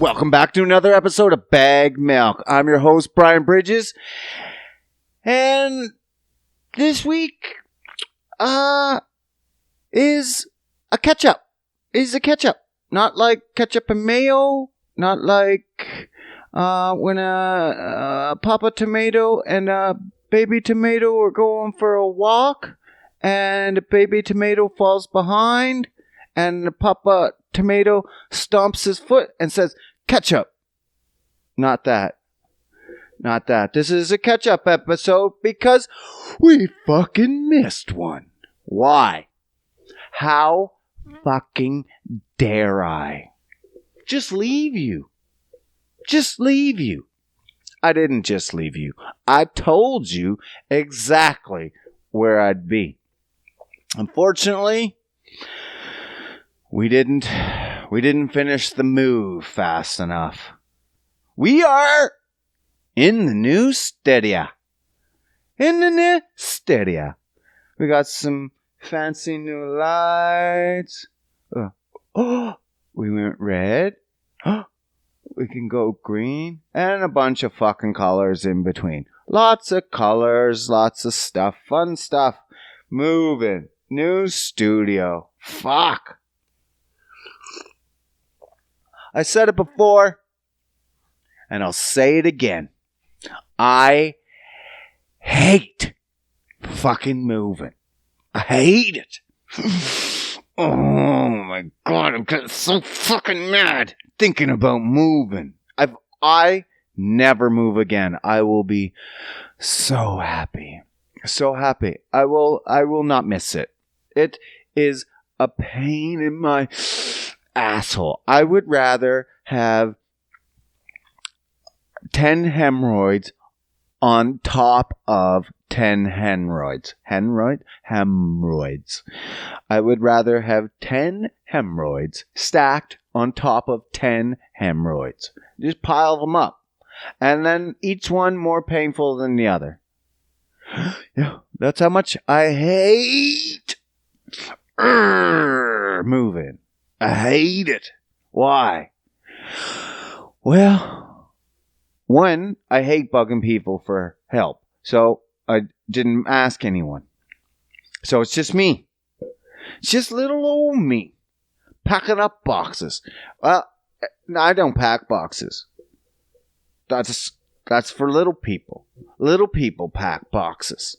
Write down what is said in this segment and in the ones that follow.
Welcome back to another episode of Bag Milk. I'm your host, Brian Bridges. And this week is a catch-up. Not like ketchup and mayo. Not like when a Papa Tomato and a baby tomato are going for a walk and the baby tomato falls behind and the Papa Tomato stomps his foot and says, ketchup. Not that. This is a catch-up episode because we fucking missed one. Why? How fucking dare I? Just leave you. I didn't just leave you. I told you exactly where I'd be. Unfortunately, we didn't finish the move fast enough. We are in the new studio. We got some fancy new lights. We went red. We can go green. And a bunch of fucking colors in between. Lots of colors, lots of stuff, fun stuff. Moving. New studio. Fuck. I said it before, and I'll say it again. I hate fucking moving. I hate it. Oh my God, I'm getting so fucking mad thinking about moving. I never move again. I will be so happy. I will not miss it. It is a pain in my asshole. I would rather have 10 hemorrhoids on top of 10 hemorrhoids. Hemorrhoids. I would rather have 10 hemorrhoids stacked on top of 10 hemorrhoids. Just pile them up. And then each one more painful than the other. Yeah, that's how much I hate moving. I hate it. Why? Well, one, I hate bugging people for help. So I didn't ask anyone. So it's just me. It's just little old me. Packing up boxes. Well, I don't pack boxes. That's for little people. Little people pack boxes.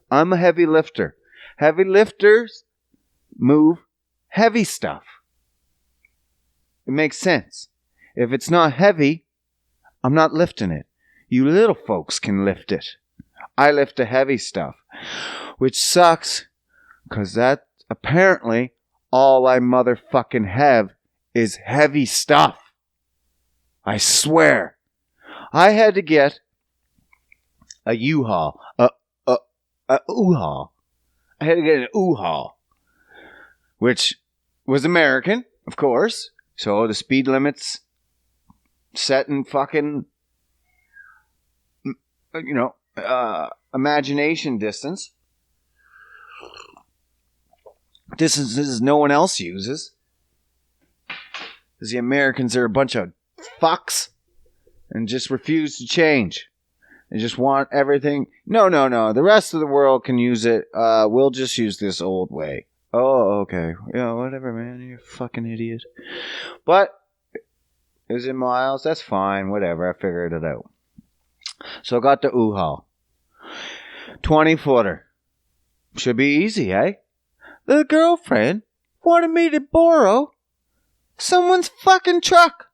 I'm a heavy lifter. Heavy lifters move heavy stuff. It makes sense. If it's not heavy, I'm not lifting it. You little folks can lift it. I lift the heavy stuff, which sucks because that apparently all I motherfucking have is heavy stuff. I swear. I had to get a U-Haul. A U-Haul. I had to get an U-Haul, which was American, of course. So the speed limit's set in fucking, imagination distance. Distances no one else uses. Because the Americans are a bunch of fucks and just refuse to change. They just want everything. No. The rest of the world can use it. We'll just use this old way. Oh, okay. Yeah, whatever, man. You're a fucking idiot. But, is it miles? That's fine. Whatever. I figured it out. So I got the U-Haul. 20-footer. Should be easy, eh? The girlfriend wanted me to borrow someone's fucking truck.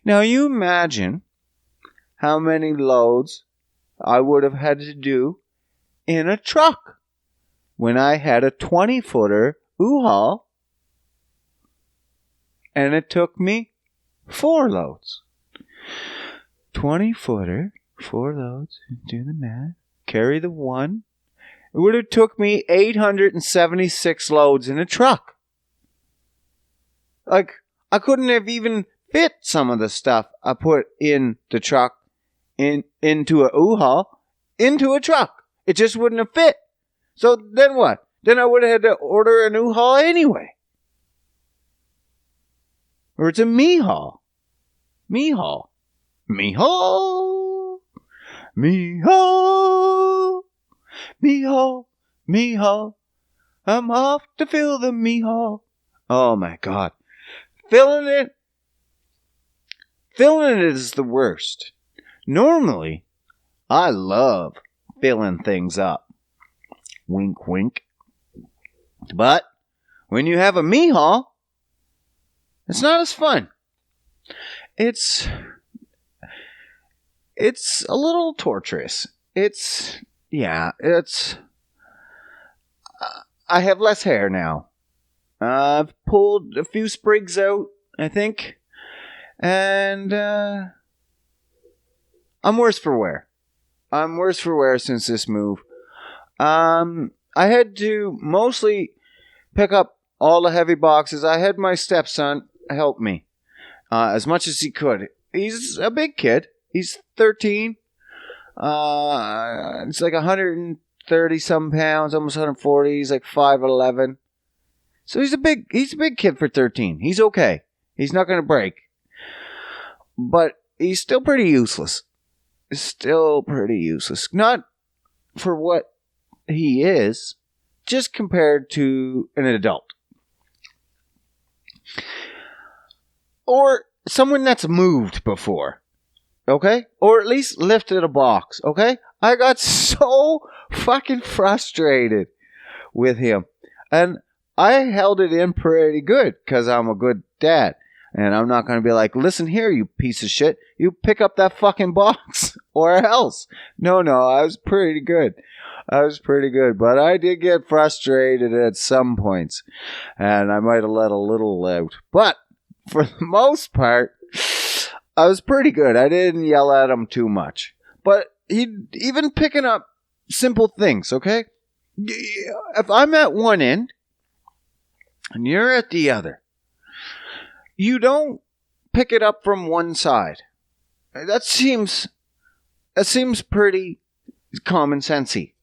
Now you imagine how many loads I would have had to do in a truck when I had a 20-footer U-Haul and it took me 4 loads. 20-footer, 4 loads, do the math, carry the one. It would have took me 876 loads in a truck. Like, I couldn't have even fit some of the stuff I put in the truck into a U-Haul into a truck. It just wouldn't have fit. So then what? Then I would have had to order a U-Haul anyway. Or it's a me-haul. Meehaw. Meehaw. Meehaw. Meehaw. Meehaw. I'm off to fill the meehaw. Oh my God. Filling it is the worst. Normally, I love filling things up. Wink, wink. But when you have a meehaw, it's not as fun. It's a little torturous. I have less hair now. I've pulled a few sprigs out, I think. And I'm worse for wear. I'm worse for wear since this move. I had to mostly pick up all the heavy boxes. I had my stepson help me as much as he could. He's a big kid. He's 13. It's like 130 some pounds, almost 140. He's like 5'11". So he's a big kid for 13. He's okay. He's not going to break. But he's still pretty useless. Not for what he is, just compared to an adult. Or someone that's moved before. Okay? Or at least lifted a box. Okay? I got so fucking frustrated with him. And I held it in pretty good because I'm a good dad. And I'm not going to be like, listen here, you piece of shit. You pick up that fucking box or else. No, I was pretty good. But I did get frustrated at some points. And I might have let a little out. But for the most part, I was pretty good. I didn't yell at him too much. But even picking up simple things, okay? If I'm at one end and you're at the other, you don't pick it up from one side. That seems pretty common sensey.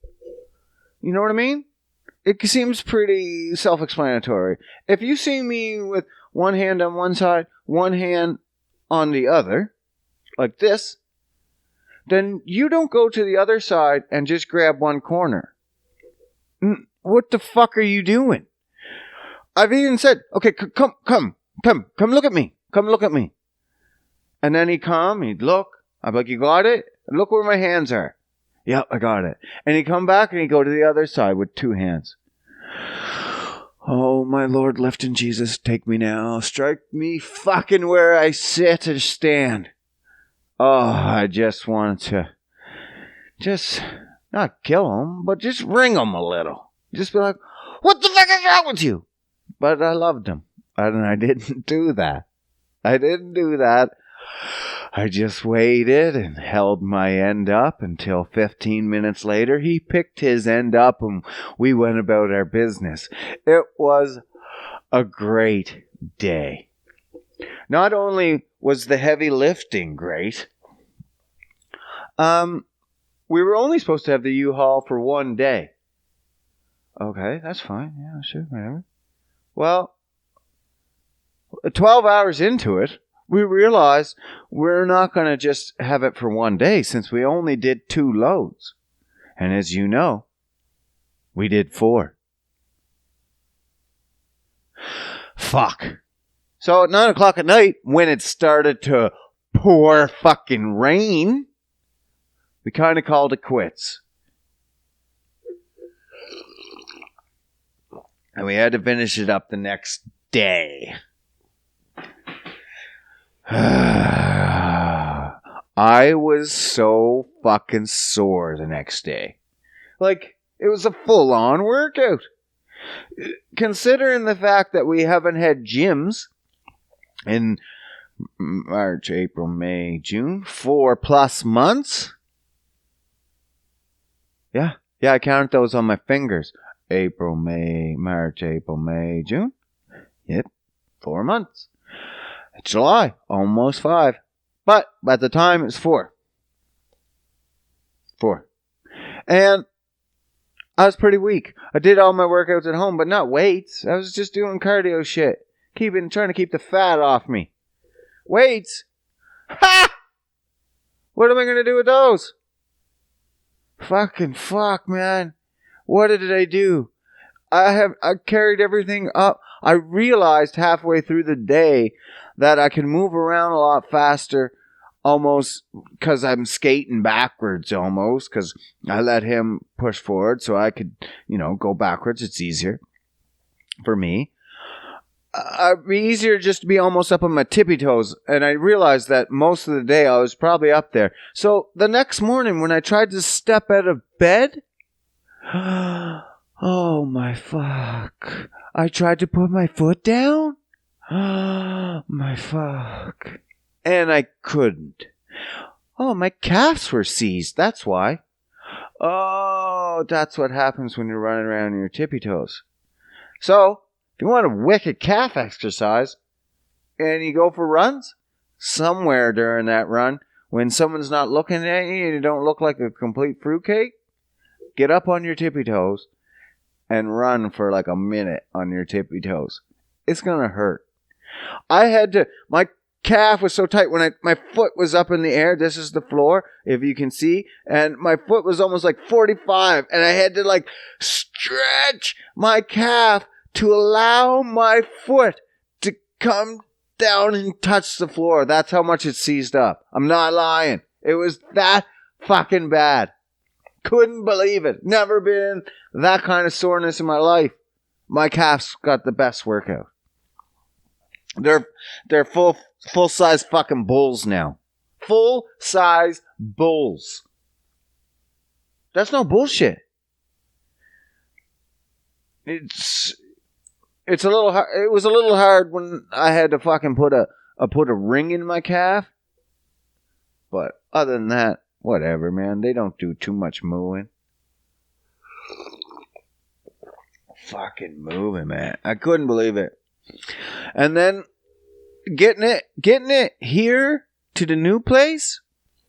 You know what I mean? It seems pretty self-explanatory. If you see me with one hand on one side, one hand on the other, like this, then you don't go to the other side and just grab one corner. What the fuck are you doing? I've even said, okay, come look at me. Come look at me. And then he'd look. I'm like, you got it? Look where my hands are. Yep, I got it. And he'd come back and he'd go to the other side with two hands. Oh, my Lord, left in Jesus, take me now. Strike me fucking where I sit or stand. Oh, I just wanted to not kill him, but just ring him a little. Just be like, what the fuck is wrong with you? But I loved him. And I didn't do that. I just waited and held my end up until 15 minutes later he picked his end up and we went about our business. It was a great day. Not only was the heavy lifting great, we were only supposed to have the U-Haul for one day. Okay, that's fine. Yeah, sure, whatever. Well, 12 hours into it, we realized we're not going to just have it for one day since we only did 2 loads. And as you know, we did 4. Fuck. So at 9 o'clock at night, when it started to pour fucking rain, we kind of called it quits. And we had to finish it up the next day. I was so fucking sore the next day. Like, it was a full-on workout. Considering the fact that we haven't had gyms in March, April, May, June, 4+ months. Yeah, I counted those on my fingers. April, May, March, April, May, June. Yep, 4 months. July, almost 5. But by the time it's 4. And I was pretty weak. I did all my workouts at home, but not weights. I was just doing cardio shit. Trying to keep the fat off me. Weights, Ha! What am I going to do with those? Fucking fuck, man. What did I do? I carried everything up. I realized halfway through the day that I can move around a lot faster, almost because I'm skating backwards almost, because I let him push forward so I could, go backwards. It's easier for me. It'd be easier just to be almost up on my tippy toes. And I realized that most of the day I was probably up there. So the next morning when I tried to step out of bed, oh my fuck. I tried to put my foot down. My fuck. And I couldn't. Oh, my calves were seized. That's why. Oh, that's what happens when you're running around on your tippy toes. So, if you want a wicked calf exercise and you go for runs, somewhere during that run, when someone's not looking at you and you don't look like a complete fruitcake, get up on your tippy toes and run for like a minute on your tippy toes. It's going to hurt. My calf was so tight when my foot was up in the air. This is the floor, if you can see. And my foot was almost like 45. And I had to like stretch my calf to allow my foot to come down and touch the floor. That's how much it seized up. I'm not lying. It was that fucking bad. Couldn't believe it. Never been that kind of soreness in my life. My calves got the best workout. They're full size fucking bulls now. Full size bulls. That's no bullshit. It's a little hard. It was a little hard when I had to fucking put a ring in my calf. But other than that, whatever, man. They don't do too much moving. Fucking moving, man. I couldn't believe it. And then getting it here to the new place,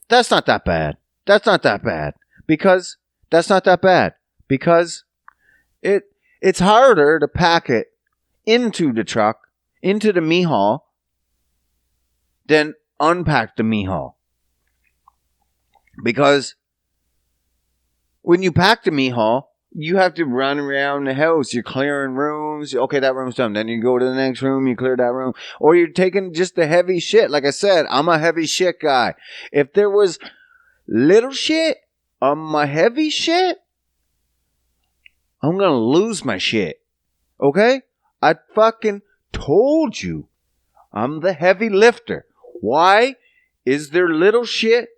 that's not that bad. Because it's harder to pack it into the truck, into the me-haul, than unpack the me-haul. Because when you pack the me-haul, you have to run around the house. You're clearing rooms. Okay, that room's done. Then you go to the next room. You clear that room. Or you're taking just the heavy shit. Like I said, I'm a heavy shit guy. If there was little shit on my heavy shit, I'm going to lose my shit. Okay? I fucking told you. I'm the heavy lifter. Why is there little shit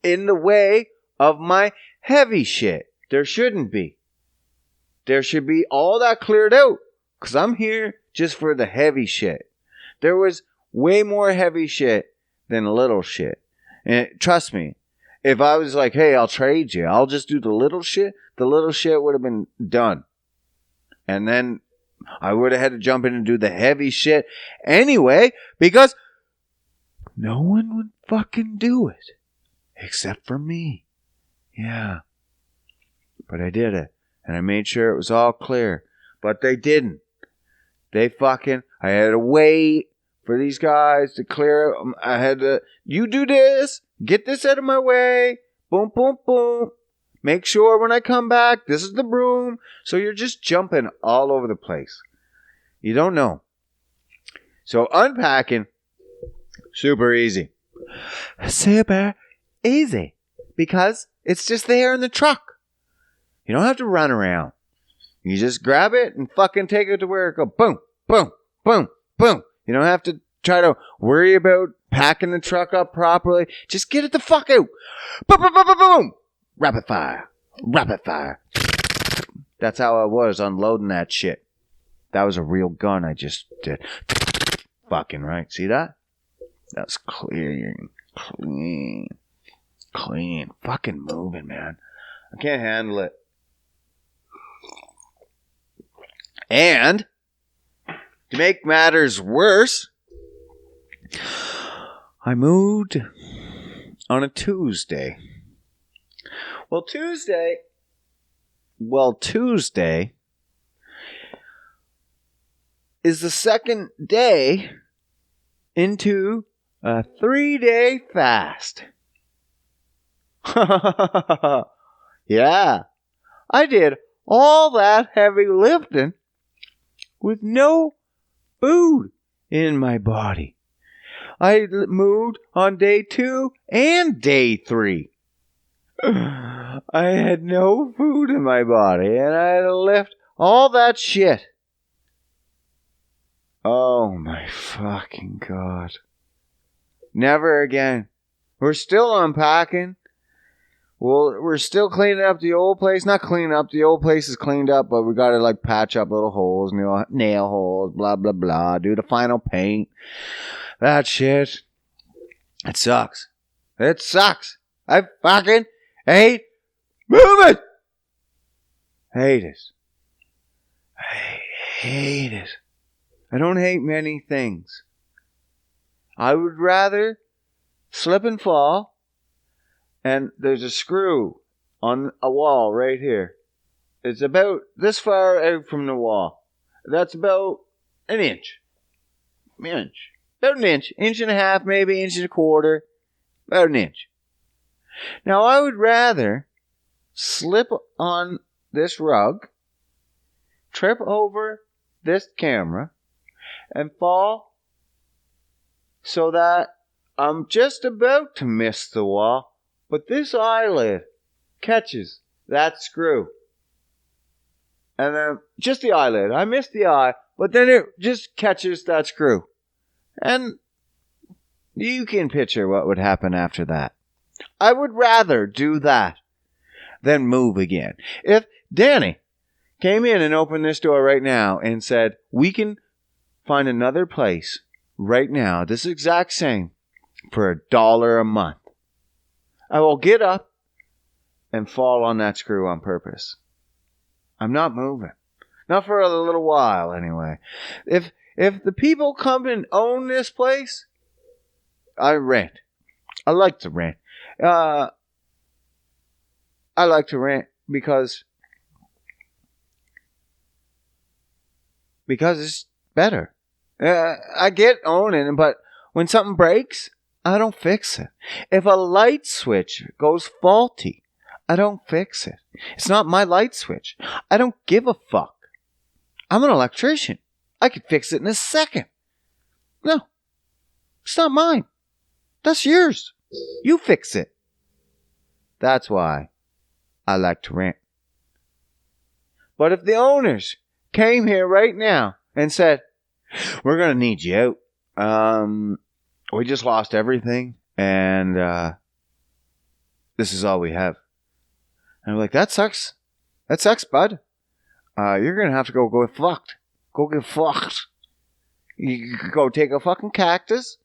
in the way of my heavy shit? There shouldn't be. There should be all that cleared out. Because I'm here just for the heavy shit. There was way more heavy shit than little shit. And trust me, if I was like, hey, I'll trade you, I'll just do the little shit would have been done. And then I would have had to jump in and do the heavy shit anyway, because no one would fucking do it. Except for me. Yeah. But I did it. And I made sure it was all clear. But they didn't. I had to wait for these guys to clear it. I had to, you do this. Get this out of my way. Boom, boom, boom. Make sure when I come back, this is the broom. So you're just jumping all over the place. You don't know. So unpacking, super easy. Super easy. Because it's just there in the truck. You don't have to run around. You just grab it and fucking take it to where it goes. Boom, boom, boom, boom. You don't have to try to worry about packing the truck up properly. Just get it the fuck out. Boom, boom, boom, boom, boom. Rapid fire. Rapid fire. That's how I was unloading that shit. That was a real gun I just did. Fucking right. See that? That's clean. Clean. Fucking moving, man. I can't handle it. And to make matters worse, I moved on a Tuesday. Well, Tuesday is the second day into A 3-day fast. Yeah, I did all that heavy lifting with no food in my body. I moved on day 2 and day 3. I had no food in my body, and I had to lift all that shit. Oh my fucking God. Never again. We're still unpacking. Well, we're still cleaning up the old place. Not cleaning up. The old place is cleaned up, but we got to like patch up little holes, nail holes, blah, blah, blah. Do the final paint. That shit. It sucks. It sucks. I fucking hate moving. Hate it. I hate it. I don't hate many things. I would rather slip and fall, and there's a screw on a wall right here. It's about this far out from the wall. That's about an inch. About an inch. Inch and a half, maybe inch and a quarter. About an inch. Now, I would rather slip on this rug, trip over this camera, and fall so that I'm just about to miss the wall, but this eyelid catches that screw. And then just the eyelid. I missed the eye, but then it just catches that screw. And you can picture what would happen after that. I would rather do that than move again. If Danny came in and opened this door right now and said, we can find another place right now, this exact same, for $1 a month, I will get up and fall on that screw on purpose. I'm not moving. Not for a little while, anyway. If the people come and own this place, I rent. I like to rent. I like to rent because it's better. I get owning, but when something breaks, I don't fix it. If a light switch goes faulty, I don't fix it. It's not my light switch. I don't give a fuck. I'm an electrician. I could fix it in a second. No, it's not mine. That's yours. You fix it. That's why I like to rent. But if the owners came here right now and said, we're going to need you out. We just lost everything, and this is all we have. And I'm like, that sucks. That sucks, bud. You're going to have to go get fucked. Go get fucked. You could go take a fucking cactus,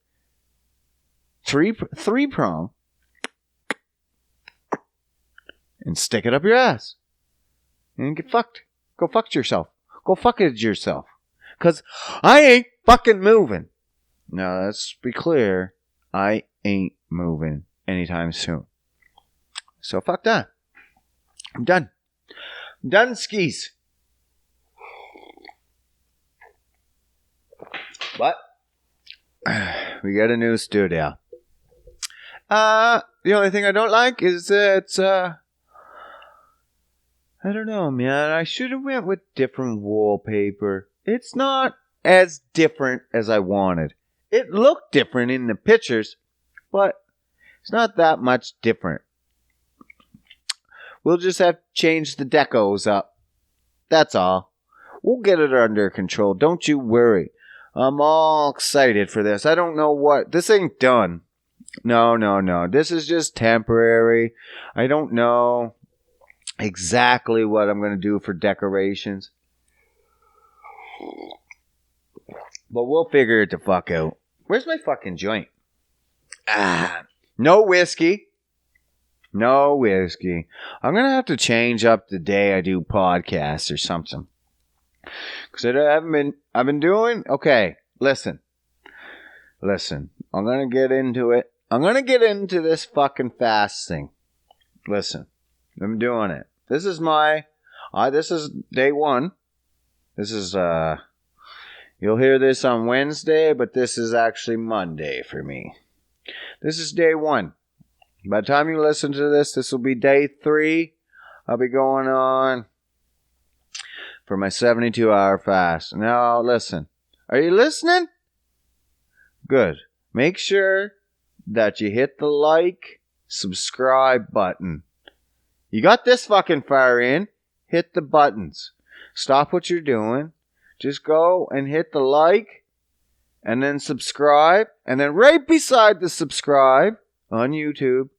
three-prong, and stick it up your ass. And get fucked. Go fuck yourself. Go fuck it yourself. Because I ain't fucking moving. Now, let's be clear. I ain't moving anytime soon. So fuck that. I'm done. I'm done skis. But we got a new studio. The only thing I don't like is it's I don't know, man. I should have went with different wallpaper. It's not as different as I wanted. It looked different in the pictures, but it's not that much different. We'll just have to change the decos up. That's all. We'll get it under control. Don't you worry. I'm all excited for this. I don't know what. This ain't done. No. This is just temporary. I don't know exactly what I'm going to do for decorations. But we'll figure it the fuck out. Where's my fucking joint? No whiskey. No whiskey. I'm going to have to change up the day I do podcasts or something. Because I've been doing, okay, listen. I'm going to get into it. I'm going to get into this fucking fast thing. Listen, I'm doing it. This is this is day 1. This is, you'll hear this on Wednesday, but this is actually Monday for me. This is day 1. By the time you listen to this will be day 3. I'll be going on for my 72-hour fast. Now, listen. Are you listening? Good. Make sure that you hit the like, subscribe button. You got this fucking far in, hit the buttons. Stop what you're doing. Just go and hit the like, and then subscribe. And then right beside the subscribe on YouTube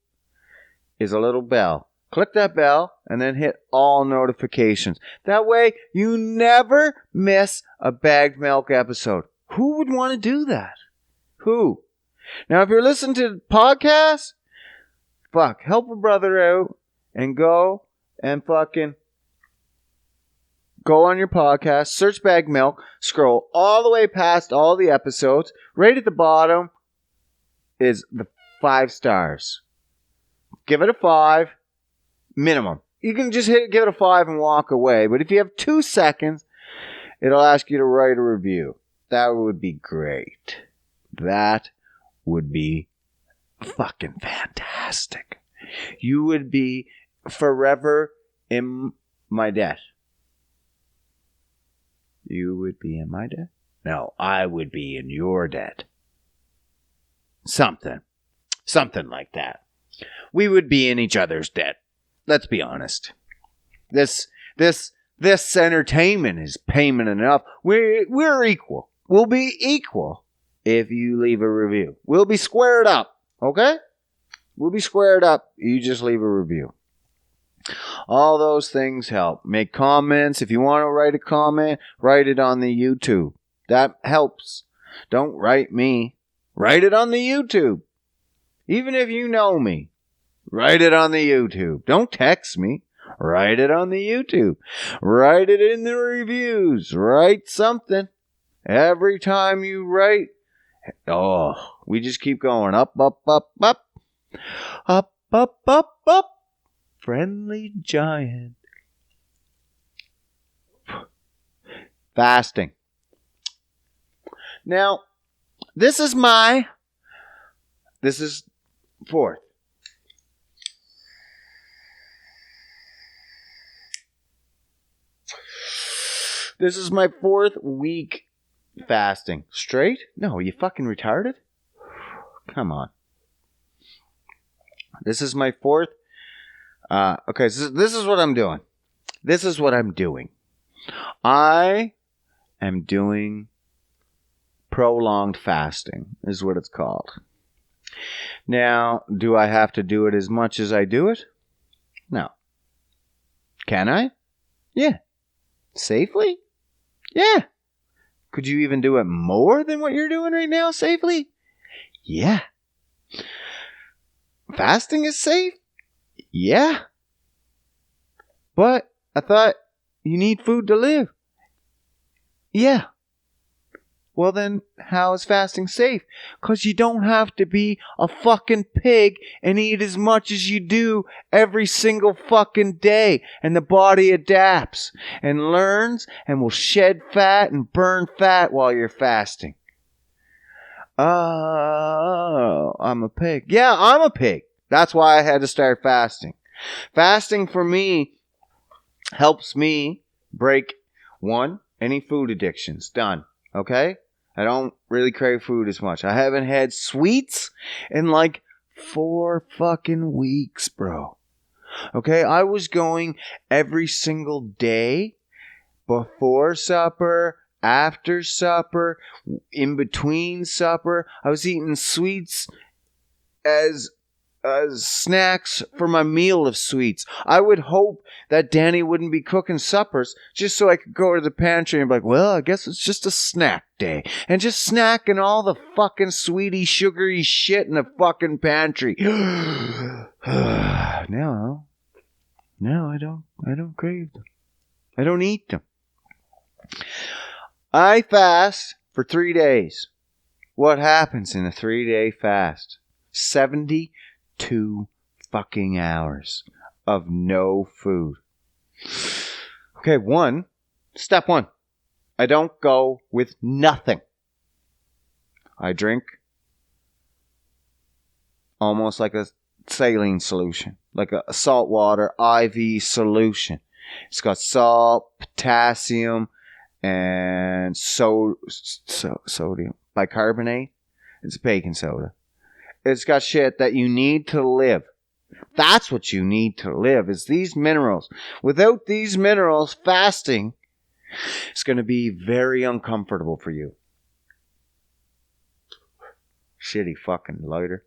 is a little bell. Click that bell and then hit all notifications. That way you never miss a bagged milk episode. Who would want to do that? Who? Now, if you're listening to podcasts, help a brother out and go and fucking go on your podcast, search Bagged Milk, scroll all the way past all the episodes. Right at the bottom is the 5 stars. Give it a 5 minimum. You can just give it a 5 and walk away. But if you have 2 seconds, it'll ask you to write a review. That would be great. That would be fucking fantastic. You would be forever in my debt. You would be in my debt? No, I would be in your debt. Something like that. We would be in each other's debt. Let's be honest. This entertainment is payment enough. We're equal. We'll be equal if you leave a review. We'll be squared up, okay? We'll be squared up. You just leave a review. All those things help. Make comments. If you want to write a comment, write it on the YouTube. That helps. Don't write me. Write it on the YouTube. Even if you know me, write it on the YouTube. Don't text me. Write it on the YouTube. Write it in the reviews. Write something. Every time you write, we just keep going up, up, up, up. Up, up, up, up. Friendly giant. Fasting. Now, this is 4th. This is my 4th week fasting. Straight? No, are you fucking retarded? Come on. This is my 4th. Okay, so this is what I'm doing. I am doing prolonged fasting, is what it's called. Now, do I have to do it as much as I do it? No. Can I? Yeah. Safely? Yeah. Could you even do it more than what you're doing right now safely? Yeah. Fasting is safe? Yeah. But I thought you need food to live. Yeah. Well then, how is fasting safe? Because you don't have to be a fucking pig and eat as much as you do every single fucking day. And the body adapts and learns and will shed fat and burn fat while you're fasting. Oh, I'm a pig. Yeah, I'm a pig. That's why I had to start fasting. Fasting for me helps me break, 1, any food addictions. Done. Okay? I don't really crave food as much. I haven't had sweets in like 4 fucking weeks, bro. Okay? I was going every single day before supper, after supper, in between supper. I was eating sweets as snacks for my meal of sweets. I would hope that Danny wouldn't be cooking suppers just so I could go to the pantry and be like, well, I guess it's just a snack day. And just snacking all the fucking sweetie, sugary shit in the fucking pantry. No, I don't crave them. I don't eat them. I fast for 3 days. What happens in a 3-day fast? 72 fucking hours of no food. Okay, step 1. I don't go with nothing. I drink almost like a saline solution, like a saltwater IV solution. It's got salt, potassium, and sodium bicarbonate. It's baking soda. It's got shit that you need to live. That's what you need to live, is these minerals. Without these minerals, fasting is going to be very uncomfortable for you. Shitty fucking lighter.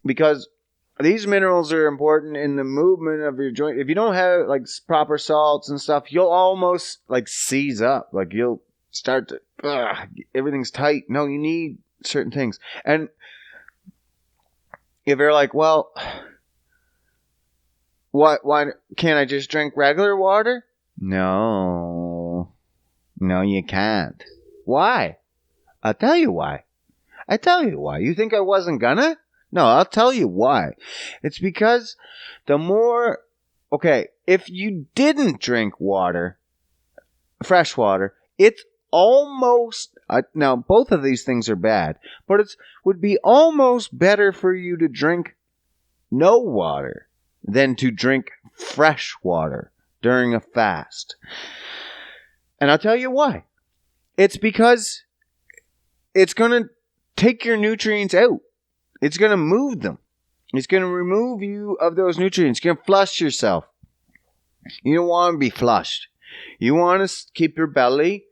Because these minerals are important in the movement of your joint. If you don't have like proper salts and stuff, you'll almost like seize up. Like you'll start to, everything's tight. No, you need certain things. And if you're like, well, why can't I just drink regular water? No, you can't. Why? I'll tell you why. You think I wasn't gonna? No, I'll tell you why. It's because if you didn't drink water, fresh water, it's almost, now both of these things are bad, but it would be almost better for you to drink no water than to drink fresh water during a fast. And I'll tell you why. It's because it's going to take your nutrients out. It's going to move them. It's going to remove you of those nutrients. You're going to flush yourself. You don't want to be flushed. You want to keep your belly,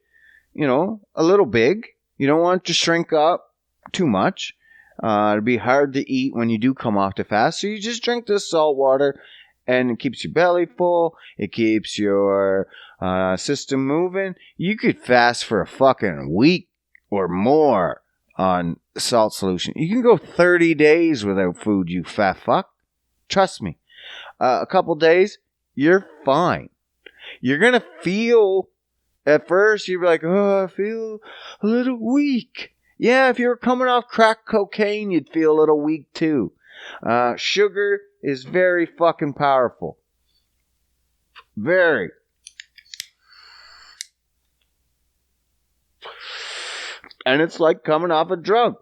a little big. You don't want it to shrink up too much. It'll be hard to eat when you do come off the fast. So you just drink this salt water and it keeps your belly full. It keeps your system moving. You could fast for a fucking week or more on salt solution. You can go 30 days without food, you fat fuck. Trust me. A couple days, you're fine. You're going to feel, at first, you're like, I feel a little weak. Yeah, if you were coming off crack cocaine, you'd feel a little weak too. Sugar is very fucking powerful. Very. And it's like coming off a drug.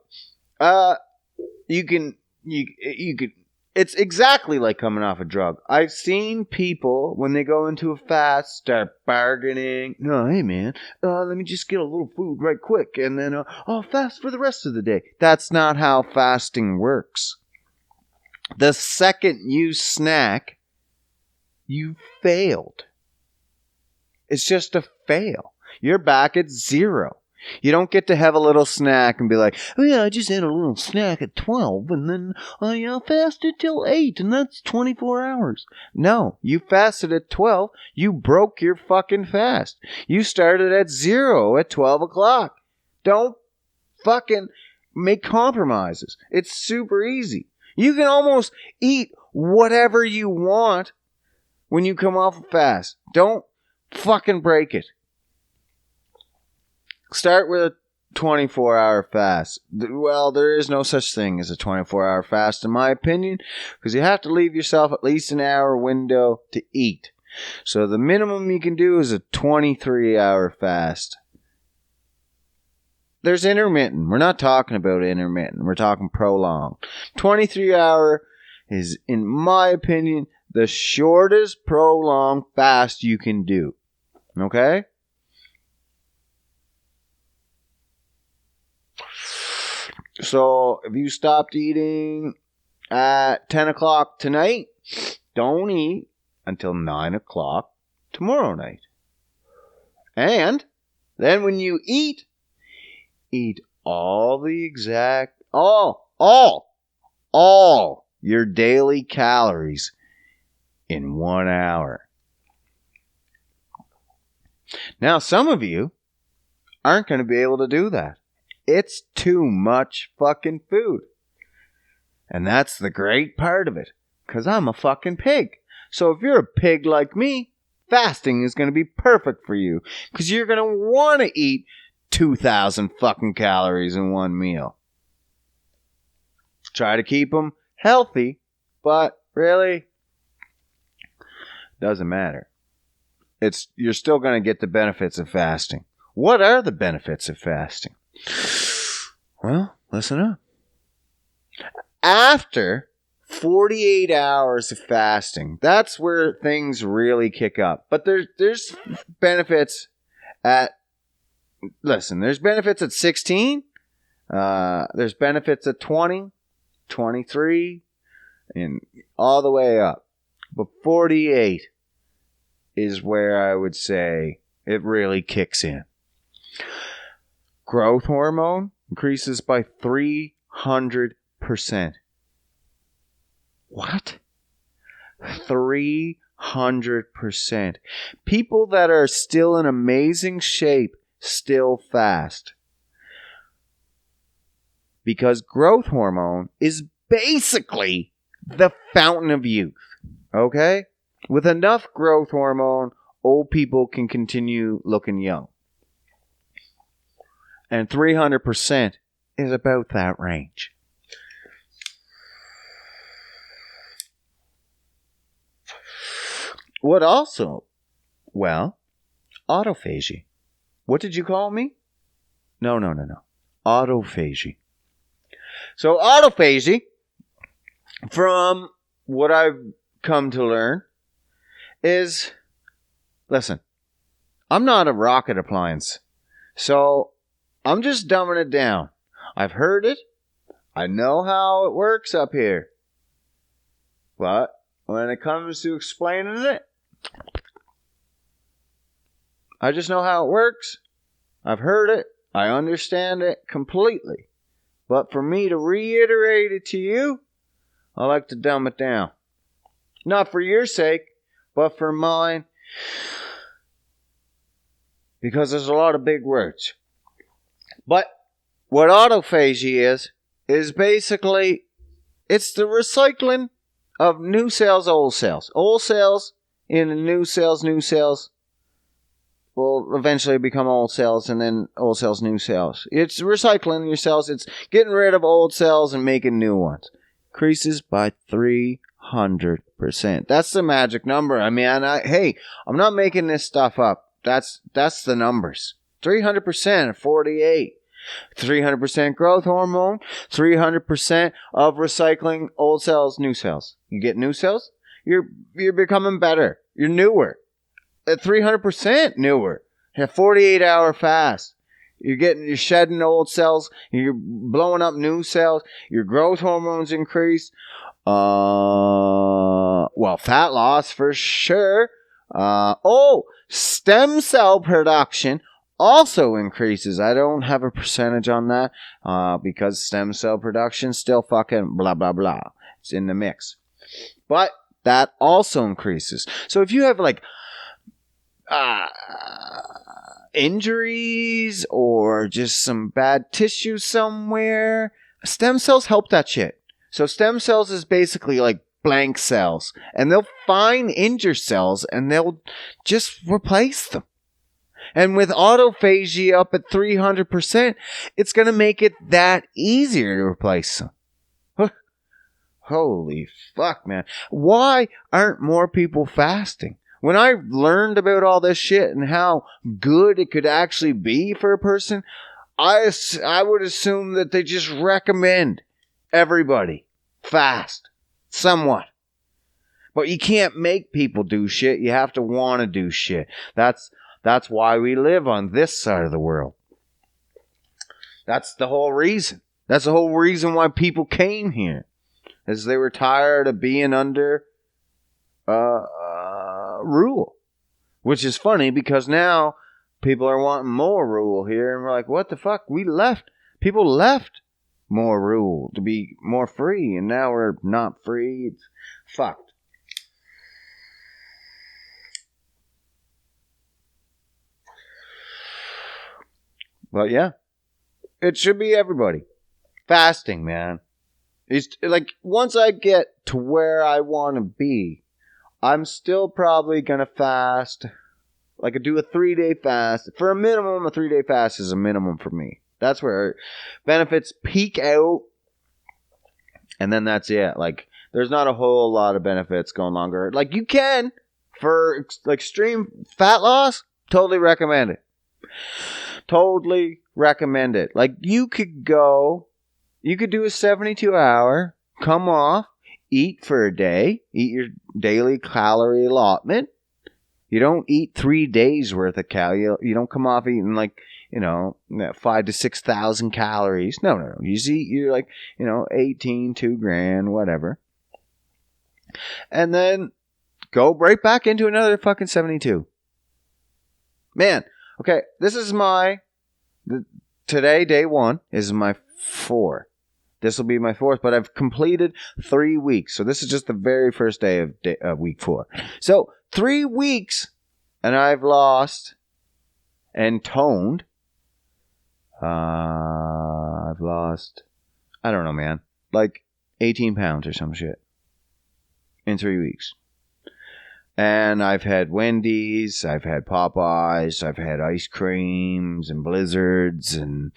It's exactly like coming off a drug. I've seen people, when they go into a fast, start bargaining. No, hey man, let me just get a little food right quick, and then I'll fast for the rest of the day. That's not how fasting works. The second you snack, you failed. It's just a fail. You're back at zero. You don't get to have a little snack and be like, oh yeah, I just had a little snack at 12 and then I fasted till 8 and that's 24 hours. No, you fasted at 12. You broke your fucking fast. You started at 0 at 12 o'clock. Don't fucking make compromises. It's super easy. You can almost eat whatever you want when you come off a fast. Don't fucking break it. Start with a 24-hour fast. Well, there is no such thing as a 24-hour fast, in my opinion, because you have to leave yourself at least an hour window to eat. So the minimum you can do is a 23-hour fast. There's intermittent. We're not talking about intermittent. We're talking prolonged. 23-hour is, in my opinion, the shortest prolonged fast you can do. Okay? So, if you stopped eating at 10 o'clock tonight, don't eat until 9 o'clock tomorrow night. And then when you eat all your daily calories in 1 hour. Now, some of you aren't going to be able to do that. It's too much fucking food. And that's the great part of it. Because I'm a fucking pig. So if you're a pig like me, fasting is going to be perfect for you. Because you're going to want to eat 2,000 fucking calories in one meal. Try to keep them healthy. But really, doesn't matter. You're still going to get the benefits of fasting. What are the benefits of fasting? Well, listen up. After 48 hours of fasting, that's where things really kick up. But there's benefits at, listen, there's benefits at 16. There's benefits at 20, 23, and all the way up. But 48 is where I would say it really kicks in. Growth hormone increases by 300%. What? 300%. People that are still in amazing shape still fast. Because growth hormone is basically the fountain of youth. Okay? With enough growth hormone, old people can continue looking young. And 300% is about that range. What also? Well, autophagy. What did you call me? No. Autophagy. So autophagy, from what I've come to learn, is, listen, I'm not a rocket appliance. So I'm just dumbing it down. I've heard it. I know how it works up here. But when it comes to explaining it, I just know how it works. I've heard it. I understand it completely. But for me to reiterate it to you, I like to dumb it down. Not for your sake, but for mine. Because there's a lot of big words. But what autophagy is basically, it's the recycling of new cells, old cells. Old cells into new cells will eventually become old cells, and then old cells, new cells. It's recycling your cells. It's getting rid of old cells and making new ones. Increases by 300%. That's the magic number. I mean, I'm not making this stuff up. That's the numbers. 300% of 48. 300% growth hormone. 300% of recycling old cells, new cells. You get new cells, you're becoming better. You're newer. At 300% newer. A 48-hour fast. You're shedding old cells. You're blowing up new cells. Your growth hormones increase. Well, fat loss for sure. Stem cell production also increases. I don't have a percentage on that because stem cell production still fucking blah, blah, blah. It's in the mix. But that also increases. So if you have like injuries or just some bad tissue somewhere, stem cells help that shit. So stem cells is basically like blank cells, and they'll find injured cells and they'll just replace them. And with autophagy up at 300%, it's going to make it that easier to replace them. Holy fuck, man. Why aren't more people fasting? When I learned about all this shit and how good it could actually be for a person, I would assume that they just recommend everybody fast somewhat. But you can't make people do shit. You have to want to do shit. That's why we live on this side of the world. That's the whole reason. That's the whole reason why people came here. Is they were tired of being under rule. Which is funny because now people are wanting more rule here. And we're like, what the fuck? People left more rule to be more free. And now we're not free. It's fucked. But yeah, it should be everybody. Fasting, man. It's like, once I get to where I want to be, I'm still probably going to fast. Like, I do a 3-day fast. For a minimum, a 3-day fast is a minimum for me. That's where benefits peak out. And then that's it. Like, there's not a whole lot of benefits going longer. Like, you can, for like extreme fat loss, totally recommend it. Totally recommend it. Like, you could do a 72-hour, come off, eat for a day, eat your daily calorie allotment. You don't eat 3 days worth of calories. You don't come off eating 5,000 to 6,000 calories. No. You just eat your 18, 2 grand, whatever. And then go right back into another fucking 72. Man, okay, this is today, day 1, is my 4th. This will be my 4th, but I've completed 3 weeks. So this is just the very first day of week 4. So 3 weeks, and I've lost and toned. I've lost, I don't know, man, 18 pounds or some shit in 3 weeks. And I've had Wendy's, I've had Popeyes, I've had ice creams and blizzards, and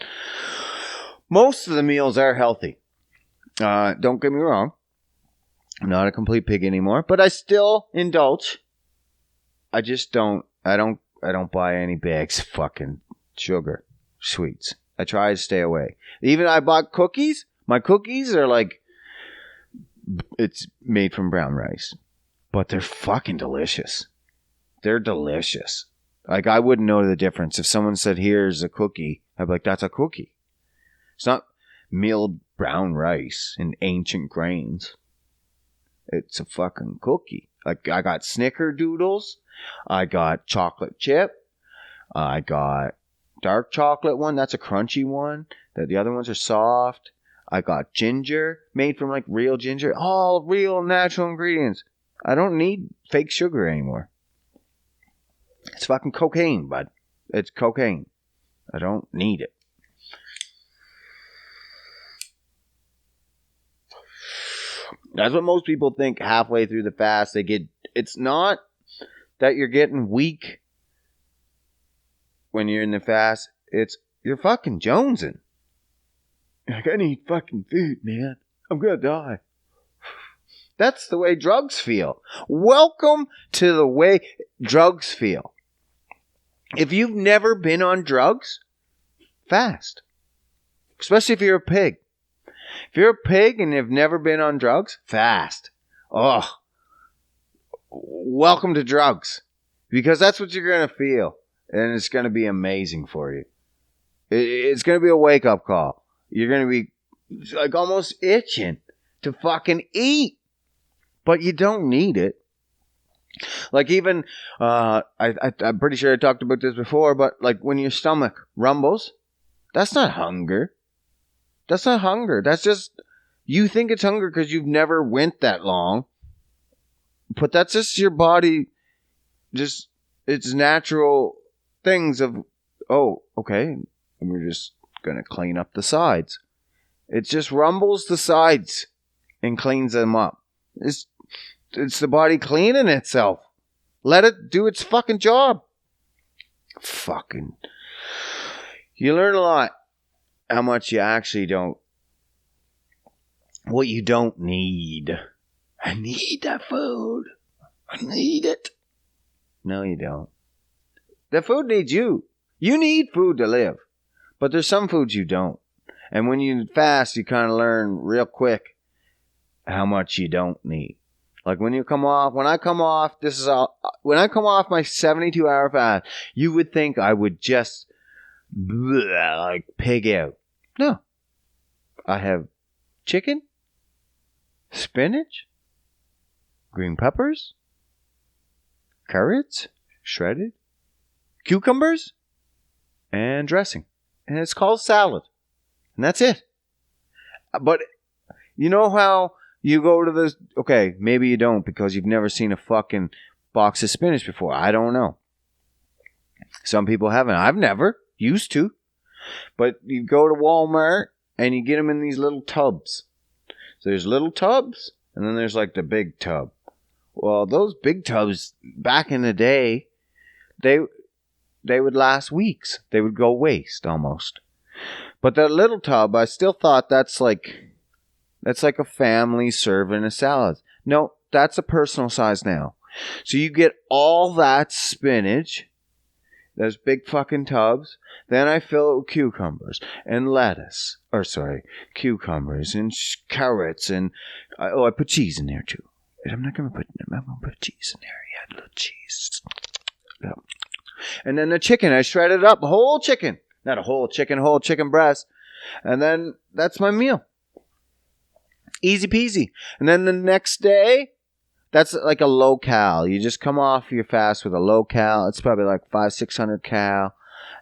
most of the meals are healthy. Don't get me wrong. I'm not a complete pig anymore, but I still indulge. I just don't buy any bags of fucking sugar, sweets. I try to stay away. Even I bought cookies. My cookies are it's made from brown rice, but they're fucking delicious. They're delicious. I wouldn't know the difference. If someone said, here's a cookie, I'd be like, that's a cookie. It's not milled brown rice and ancient grains. It's a fucking cookie. I got snickerdoodles. I got chocolate chip. I got dark chocolate one. That's a crunchy one. The other ones are soft. I got ginger, made from real ginger. All real natural ingredients. I don't need fake sugar anymore. It's fucking cocaine, bud. It's cocaine. I don't need it. That's what most people think halfway through the fast. It's not that you're getting weak when you're in the fast. You're fucking jonesing. I need fucking food, man. I'm gonna die. That's the way drugs feel. Welcome to the way drugs feel. If you've never been on drugs, fast. Especially if you're a pig. If you're a pig and you've never been on drugs, fast. Oh, welcome to drugs. Because that's what you're going to feel. And it's going to be amazing for you. It's going to be a wake-up call. You're going to be almost itching to fucking eat. But you don't need it. Even, I'm pretty sure I talked about this before, but when your stomach rumbles, that's not hunger. That's not hunger. That's just, you think it's hunger because you've never went that long. But that's just your body, just its natural things of, oh, okay, we're just going to clean up the sides. It just rumbles the sides and cleans them up. It's the body cleaning itself. Let it do its fucking job. Fucking. You learn a lot. How much you actually don't. What you don't need. I need that food. I need it. No, you don't. The food needs you. You need food to live. But there's some foods you don't. And when you fast, you kind of learn real quick how much you don't need. When I come off my 72-hour fast, you would think I would just pig out. No. I have chicken, spinach, green peppers, carrots, shredded, cucumbers, and dressing. And it's called salad. And that's it. But you know how you go to the... Okay, maybe you don't because you've never seen a fucking box of spinach before. I don't know. Some people haven't. I've never. Used to. But you go to Walmart and you get them in these little tubs. So there's little tubs and then there's the big tub. Well, those big tubs back in the day, they would last weeks. They would go waste almost. But that little tub, I still thought that's like a family serving a salad. No, that's a personal size now. So you get all that spinach Those big fucking tubs. Then I fill it with cucumbers and lettuce. Cucumbers and carrots and I put cheese in there too. I'm gonna put cheese in there. Yeah, a little cheese. Yep. And then the chicken, I shredded up, whole chicken. Not a whole chicken breast. And then that's my meal. Easy peasy. And then the next day, that's like a low cal. You just come off your fast with a low cal. It's probably like 500-600 cal.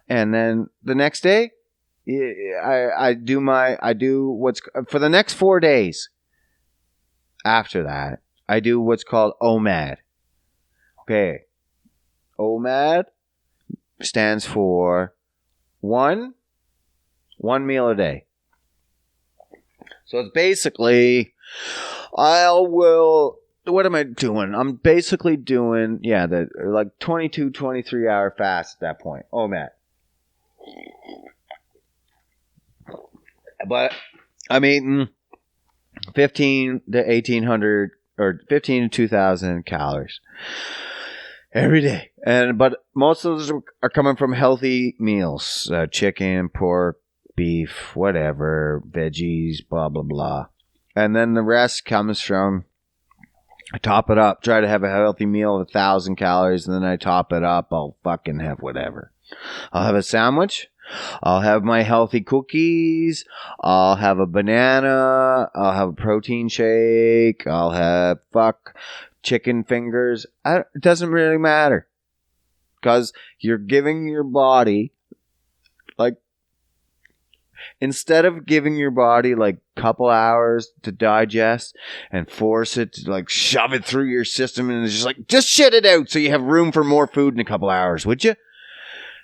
And then the next day, I do what's for the next 4 days. After that, I do what's called OMAD. Okay. OMAD stands for one meal a day. So it's basically, what am I doing? I'm basically doing, the like 22, 23 hour fast at that point. OMAD. But I'm eating 15 to 1800 or 15 to 2000 calories every day. But most of those are coming from healthy meals. Chicken, pork, beef, whatever, veggies, blah, blah, blah. And then the rest comes from, I top it up, try to have a healthy meal of 1,000 calories, and then I top it up, I'll fucking have whatever. I'll have a sandwich. I'll have my healthy cookies. I'll have a banana. I'll have a protein shake. I'll have chicken fingers. It doesn't really matter. Because you're giving your body, instead of giving your body like a couple hours to digest and force it to shove it through your system and it's just shit it out so you have room for more food in a couple hours, would you?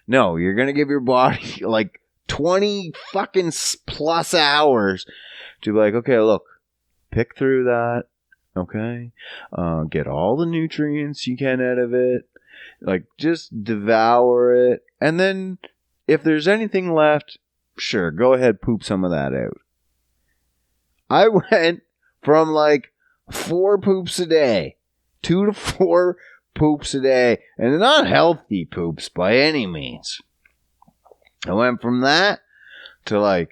No, you're going to give your body 20 fucking plus hours to be okay, look, pick through that, okay? Get all the nutrients you can out of it. Just devour it. And then if there's anything left, sure, go ahead, poop some of that out. I went from 4 poops a day, 2 to 4 poops a day, and they're not healthy poops by any means. I went from that to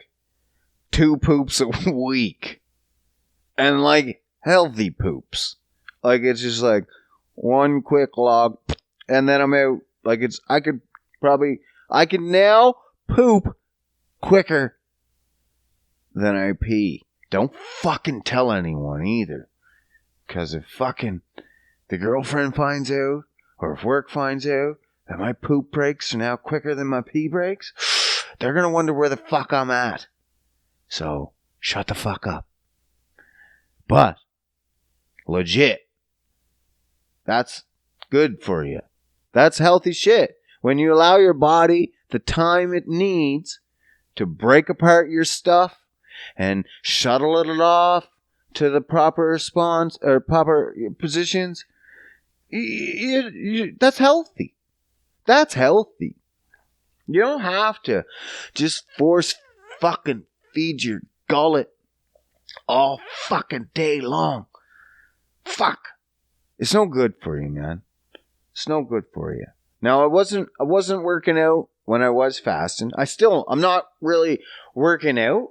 2 poops a week, and healthy poops. It's just one quick log, and then I'm out. I could now poop quicker than I pee. Don't fucking tell anyone either. Because if the girlfriend finds out, or if work finds out, that my poop breaks are now quicker than my pee breaks, they're going to wonder where the fuck I'm at. So, shut the fuck up. But, legit, that's good for you. That's healthy shit. When you allow your body the time it needs to break apart your stuff and shuttle it off to the proper response or proper positions, that's healthy. That's healthy. You don't have to just force fucking feed your gullet all fucking day long. Fuck. It's no good for you, man. It's no good for you. Now, I wasn't working out when I was fasting. I'm not really working out.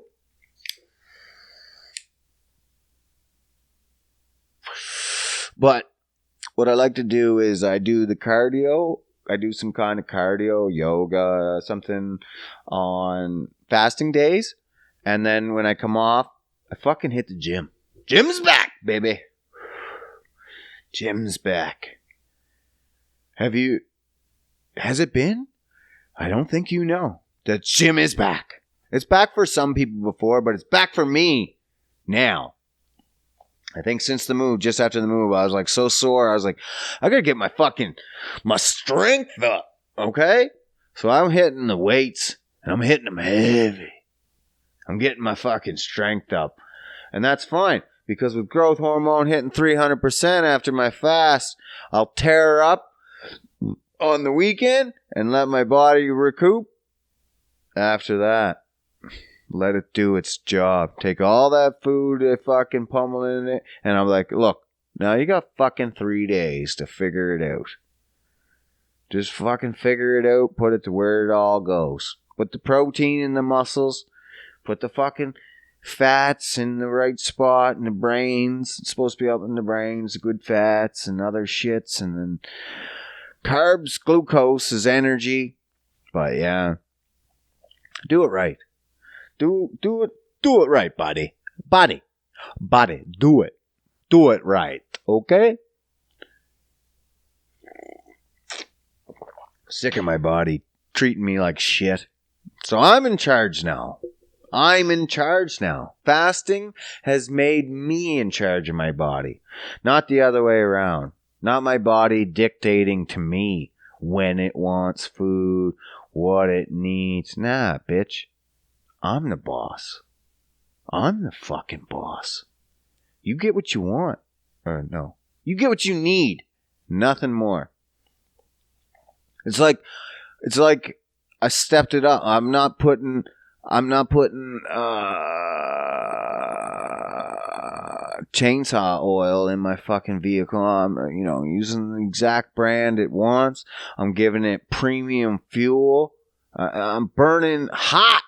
But what I like to do is I do the cardio. I do some kind of cardio, yoga, something on fasting days. And then when I come off, I fucking hit the gym. Gym's back, baby. Gym's back. Has it been? I don't think you know. The gym is back. It's back for some people before, but it's back for me now. I think since the move, just after the move, I was so sore. I was I gotta get my strength up, okay? So I'm hitting the weights, and I'm hitting them heavy. I'm getting my fucking strength up. And that's fine, because with growth hormone hitting 300% after my fast, I'll tear up on the weekend and let my body recoup. After that, let it do its job. Take all that food I fucking pummel in it, and I'm look, now you got fucking 3 days to figure it out. Just fucking figure it out. Put it to where it all goes. Put the protein in the muscles. Put the fucking fats in the right spot in the brains. It's supposed to be up in the brains. Good fats and other shits. And then carbs, glucose is energy. But yeah. Do it right. Do it right, buddy. Buddy. Do it. Do it right. Okay? Sick of my body treating me like shit. So I'm in charge now. Fasting has made me in charge of my body. Not the other way around. Not my body dictating to me when it wants food, what it needs. Nah, bitch. I'm the boss. I'm the fucking boss. You get what you want. Or no. You get what you need. Nothing more. It's like I stepped it up. I'm not putting chainsaw oil in my fucking vehicle. I'm using the exact brand it wants. I'm giving it premium fuel. I'm burning hot.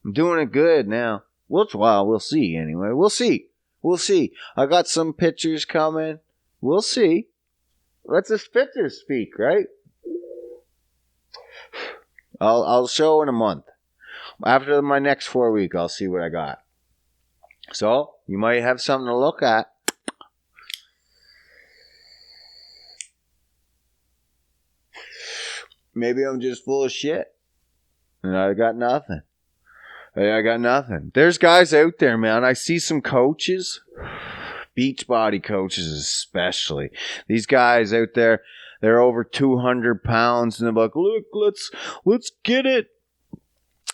I'm doing it good now. We'll see anyway. We'll see. I got some pictures coming. We'll see. Let the pictures speak, right? I'll show in a month. After my next 4 week, I'll see what I got. So, you might have something to look at. Maybe I'm just full of shit. And I got nothing. There's guys out there, man. I see some coaches. Beach body coaches especially. These guys out there, they're over 200 pounds. And they're like, look, let's get it.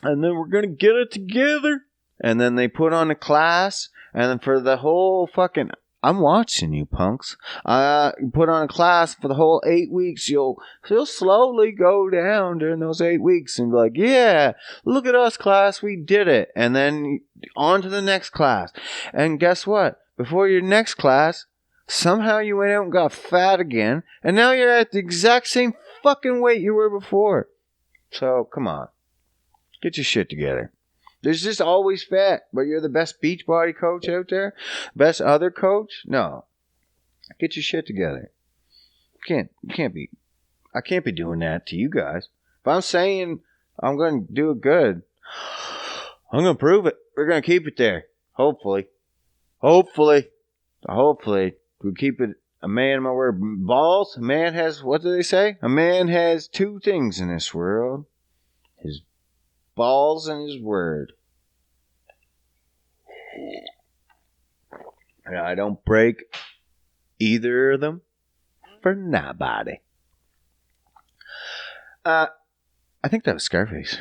And then we're going to get it together. And then they put on a class. And then for the whole fucking... I'm watching you, punks. Put on a class for the whole 8 weeks. You'll slowly go down during those 8 weeks. And be like, yeah, look at us, class. We did it. And then on to the next class. And guess what? Before your next class, somehow you went out and got fat again. And now you're at the exact same fucking weight you were before. So, come on. Get your shit together. There's just always fat, but you're the best beach body coach out there? Best other coach? No. Get your shit together. I can't be doing that to you guys. If I'm saying I'm going to do it good, I'm going to prove it. We're going to keep it there. Hopefully. We'll keep it a man, my word. Balls, a man has, what do they say? A man has two things in this world. His balls and his word. And I don't break either of them for nobody. I think that was Scarface.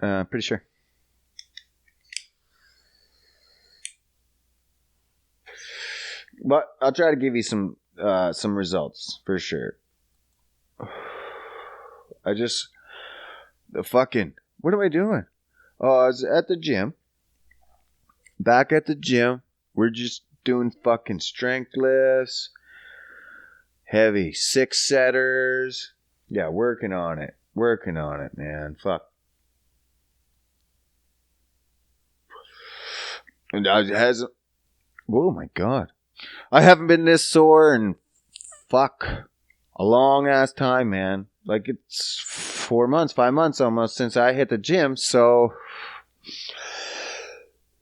Pretty sure. But I'll try to give you some results for sure. What am I doing? Oh, I was at the gym. Back at the gym. We're just doing fucking strength lifts. Heavy 6-setters. Yeah, working on it, man. Fuck. And oh my God. I haven't been this sore in a long ass time, man. Like it's 5 months almost since I hit the gym. So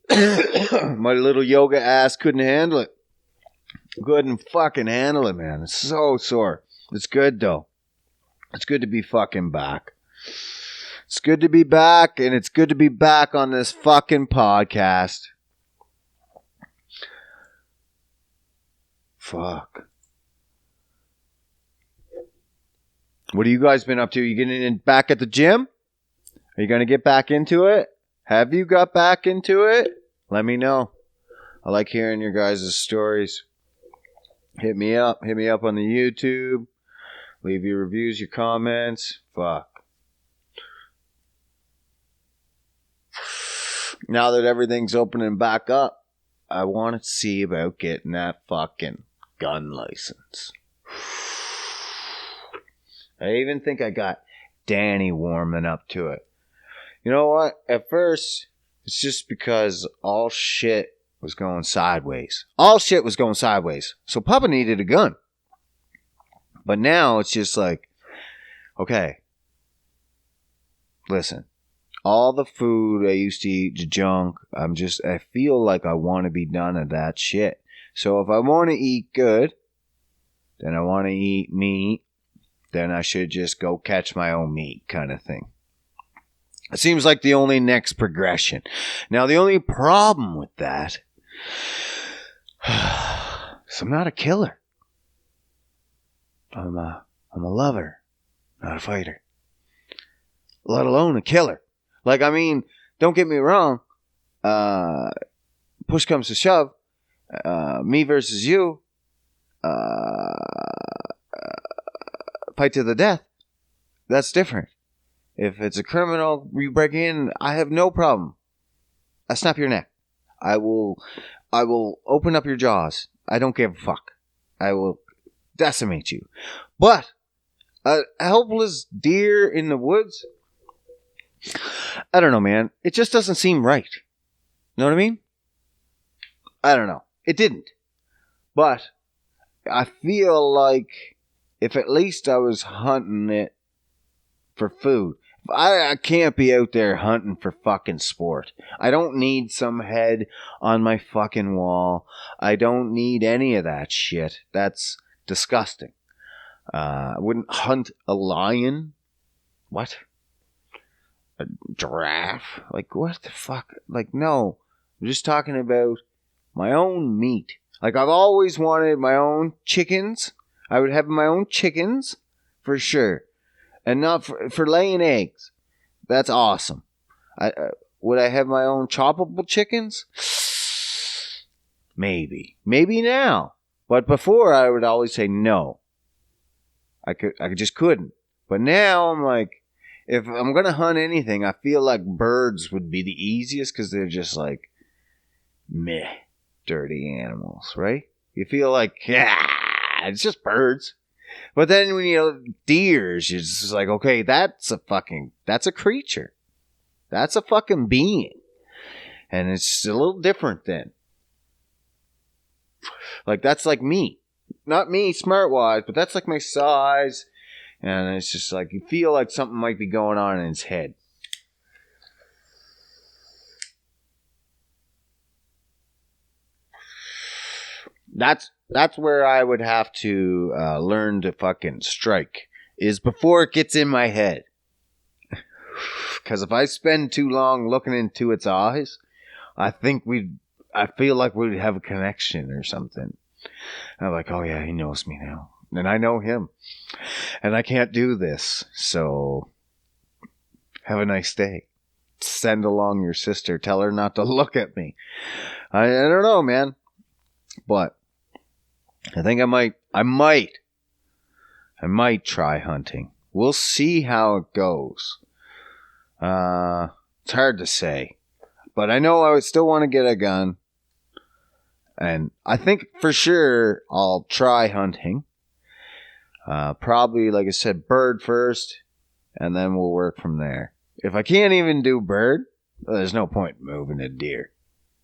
my little yoga ass couldn't handle it. Couldn't fucking handle it, man. It's so sore. It's good though. It's good to be fucking back. It's good to be back, and it's good to be back on this fucking podcast. Fuck. What have you guys been up to? You getting back at the gym? Are you going to get back into it? Have you got back into it? Let me know. I like hearing your guys' stories. Hit me up. Hit me up on the YouTube. Leave your reviews, your comments. Fuck. Now that everything's opening back up, I want to see about getting that fucking gun license. I even think I got Danny warming up to it. You know what? At first, it's just because all shit was going sideways. All shit was going sideways. So Papa needed a gun. But now it's just like, okay, listen. All the food I used to eat, junk, I feel like I want to be done at that shit. So if I want to eat good, then I want to eat meat, then I should just go catch my own meat kind of thing. It seems like the only next progression. Now, the only problem with that is I'm not a killer. I'm a lover, not a fighter. Let alone a killer. Like, I mean, don't get me wrong. Push comes to shove. Me versus you. Fight to the death. That's different. If it's a criminal, you break in, I have no problem. I snap your neck. I will open up your jaws. I don't give a fuck. I will decimate you. But a helpless deer in the woods, I don't know, man. It just doesn't seem right. Know what I mean? I don't know. It didn't. But I feel like if at least I was hunting it for food. I can't be out there hunting for fucking sport. I don't need some head on my fucking wall. I don't need any of that shit. That's disgusting. I wouldn't hunt a lion. What? A giraffe? Like, what the fuck? Like, no. I'm just talking about my own meat. Like, I've always wanted my own chickens. I would have my own chickens for sure. And not for laying eggs. That's awesome. Would I have my own choppable chickens? Maybe. Maybe now. But before, I would always say no. I just couldn't. But now, I'm like, if I'm going to hunt anything, I feel like birds would be the easiest because they're just like, meh, dirty animals, right? You feel like, yeah, it's just birds. But then when you know deers, you're just like, okay, that's a creature. That's a fucking being. And it's a little different then. Like, that's like me. Not me smart-wise, but that's like my size. And it's just like, you feel like something might be going on in his head. That's where I would have to learn to fucking strike, is before it gets in my head. Because if I spend too long looking into its eyes, I feel like we'd have a connection or something. I'm like, oh yeah, he knows me now. And I know him. And I can't do this. So, have a nice day. Send along your sister. Tell her not to look at me. I don't know, man. But I think I might try hunting. We'll see how it goes. It's hard to say. But I know I would still want to get a gun. And I think for sure I'll try hunting. Probably, like I said, bird first. And then we'll work from there. If I can't even do bird, well, there's no point in moving a deer.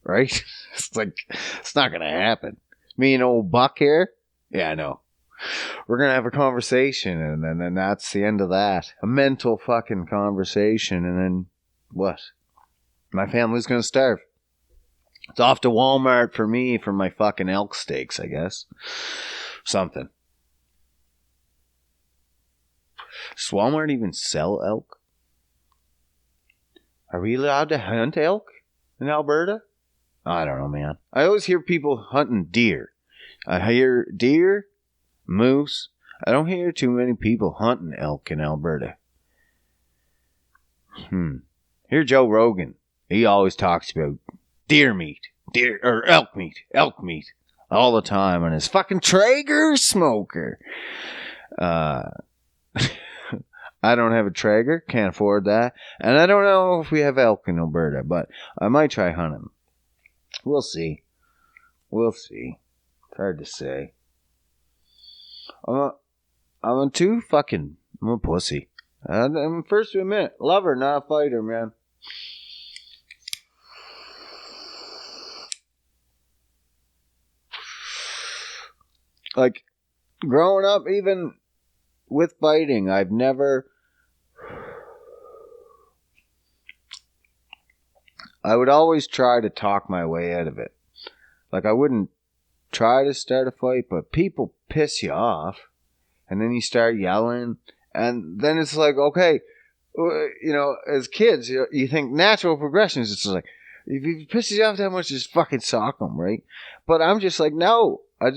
Right? It's like, it's not going to happen. Me and old Buck here? Yeah, I know. We're going to have a conversation, and then that's the end of that. A mental fucking conversation, and then what? My family's going to starve. It's off to Walmart for me for my fucking elk steaks, I guess. Something. Does Walmart even sell elk? Are we allowed to hunt elk in Alberta? I don't know, man. I always hear people hunting deer. I hear deer, moose. I don't hear too many people hunting elk in Alberta. Hear Joe Rogan. He always talks about deer meat, elk meat, all the time on his fucking Traeger smoker. I don't have a Traeger, can't afford that, and I don't know if we have elk in Alberta, but I might try hunting. We'll see. It's hard to say. I'm too fucking I'm a pussy. I'm first to admit, lover, not a fighter, man. Like, growing up, even with fighting, I would always try to talk my way out of it. Like, I wouldn't try to start a fight, but people piss you off, and then you start yelling, and then it's like, okay, as kids, you think natural progression is just like, if he pisses you off that much, just fucking sock him, right? But I'm just like, no, I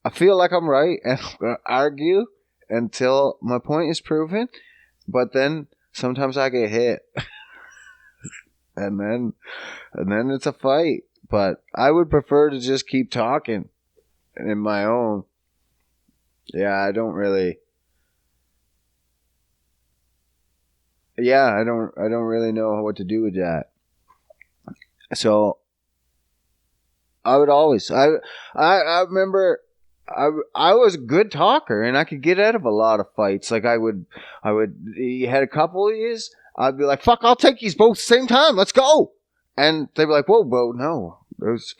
feel like I'm right, and I'm gonna argue until my point is proven, but then sometimes I get hit, and then it's a fight. But I would prefer to just keep talking in my own. Yeah, I don't really know what to do with that. So I would always I remember I was a good talker, and I could get out of a lot of fights. Like I would you had a couple of these, I'd be like, fuck, I'll take these both at the same time, let's go. And they'd be like, whoa, bro, no, that's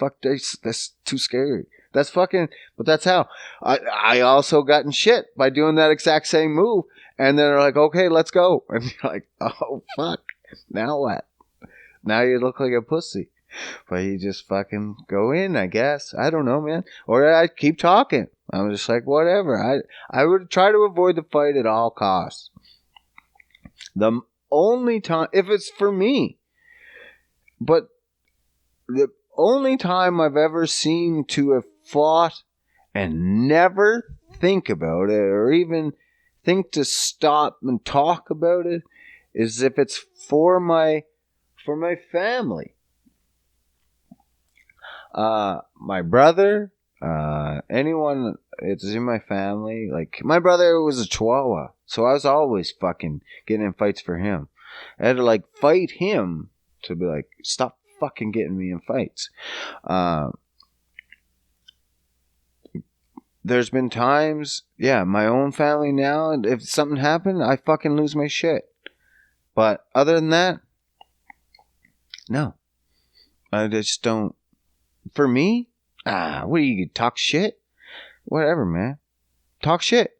too scary. That's fucking, but that's how I also got in shit by doing that exact same move. And then they're like, okay, let's go. And you're like, oh, fuck. Now what? Now you look like a pussy. But you just fucking go in, I guess. I don't know, man. Or I keep talking. I'm just like, whatever. I would try to avoid the fight at all costs. The only time, if it's for me, but the only time I've ever seemed to have fought and never think about it or even think to stop and talk about it is if it's for my family. My brother, anyone it's in my family. Like, my brother was a Chihuahua, so I was always fucking getting in fights for him. I had to, like, fight him to be like, stop fucking getting me in fights. There's been times, my own family now, if something happened, I fucking lose my shit. But other than that, no. I just don't. For me, what do you talk shit? Whatever, man. Talk shit.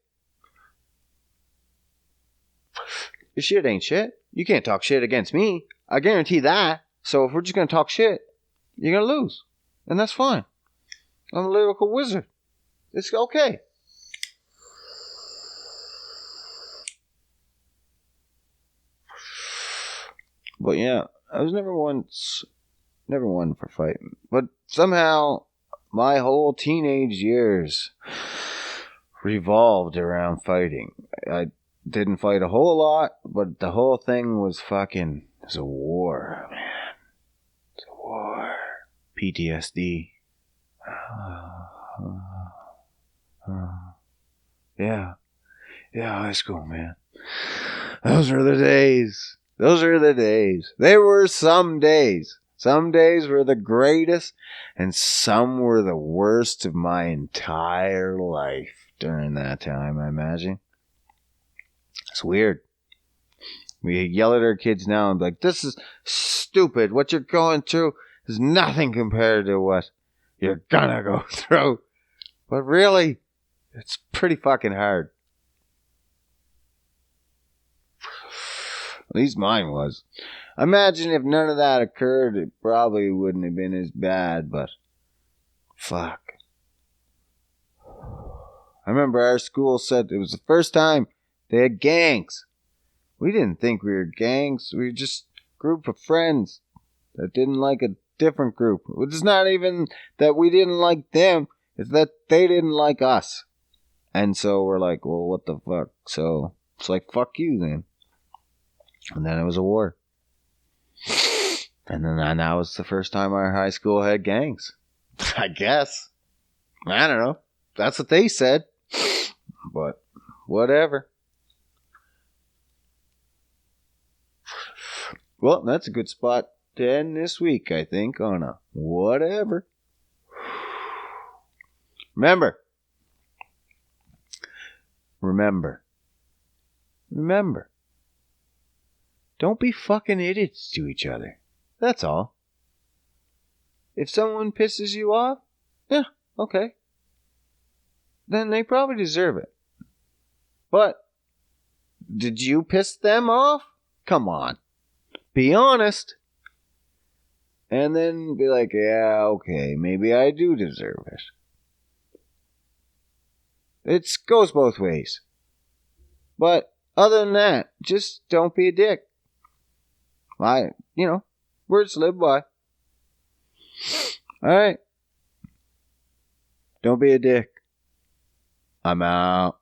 Your shit ain't shit. You can't talk shit against me. I guarantee that. So if we're just going to talk shit, you're going to lose. And that's fine. I'm a lyrical wizard. It's okay. But yeah, I was never one for fighting. But somehow, my whole teenage years revolved around fighting. I didn't fight a whole lot, but the whole thing was fucking, it's a war, man. It's a war. PTSD. Yeah, high school, man. Those are the days. There were some days. Some days were the greatest, and some were the worst of my entire life during that time, I imagine. It's weird. We yell at our kids now and be like, this is stupid. What you're going through is nothing compared to what you're gonna go through. But really, it's pretty fucking hard. At least mine was. Imagine if none of that occurred, it probably wouldn't have been as bad, but fuck. I remember our school said it was the first time they had gangs. We didn't think we were gangs. We were just a group of friends that didn't like a different group. It's not even that we didn't like them. It's that they didn't like us. And so we're like, well, what the fuck? So it's like, fuck you then. And then it was a war. And then that was the first time our high school had gangs. I guess. I don't know. That's what they said. But whatever. Well, that's a good spot to end this week, I think, on a whatever. Remember, remember, don't be fucking idiots to each other. That's all. If someone pisses you off, yeah, okay. Then they probably deserve it. But did you piss them off? Come on. Be honest. And then be like, yeah, okay, maybe I do deserve it. It goes both ways. But other than that, just don't be a dick. Words to live by. Alright. Don't be a dick. I'm out.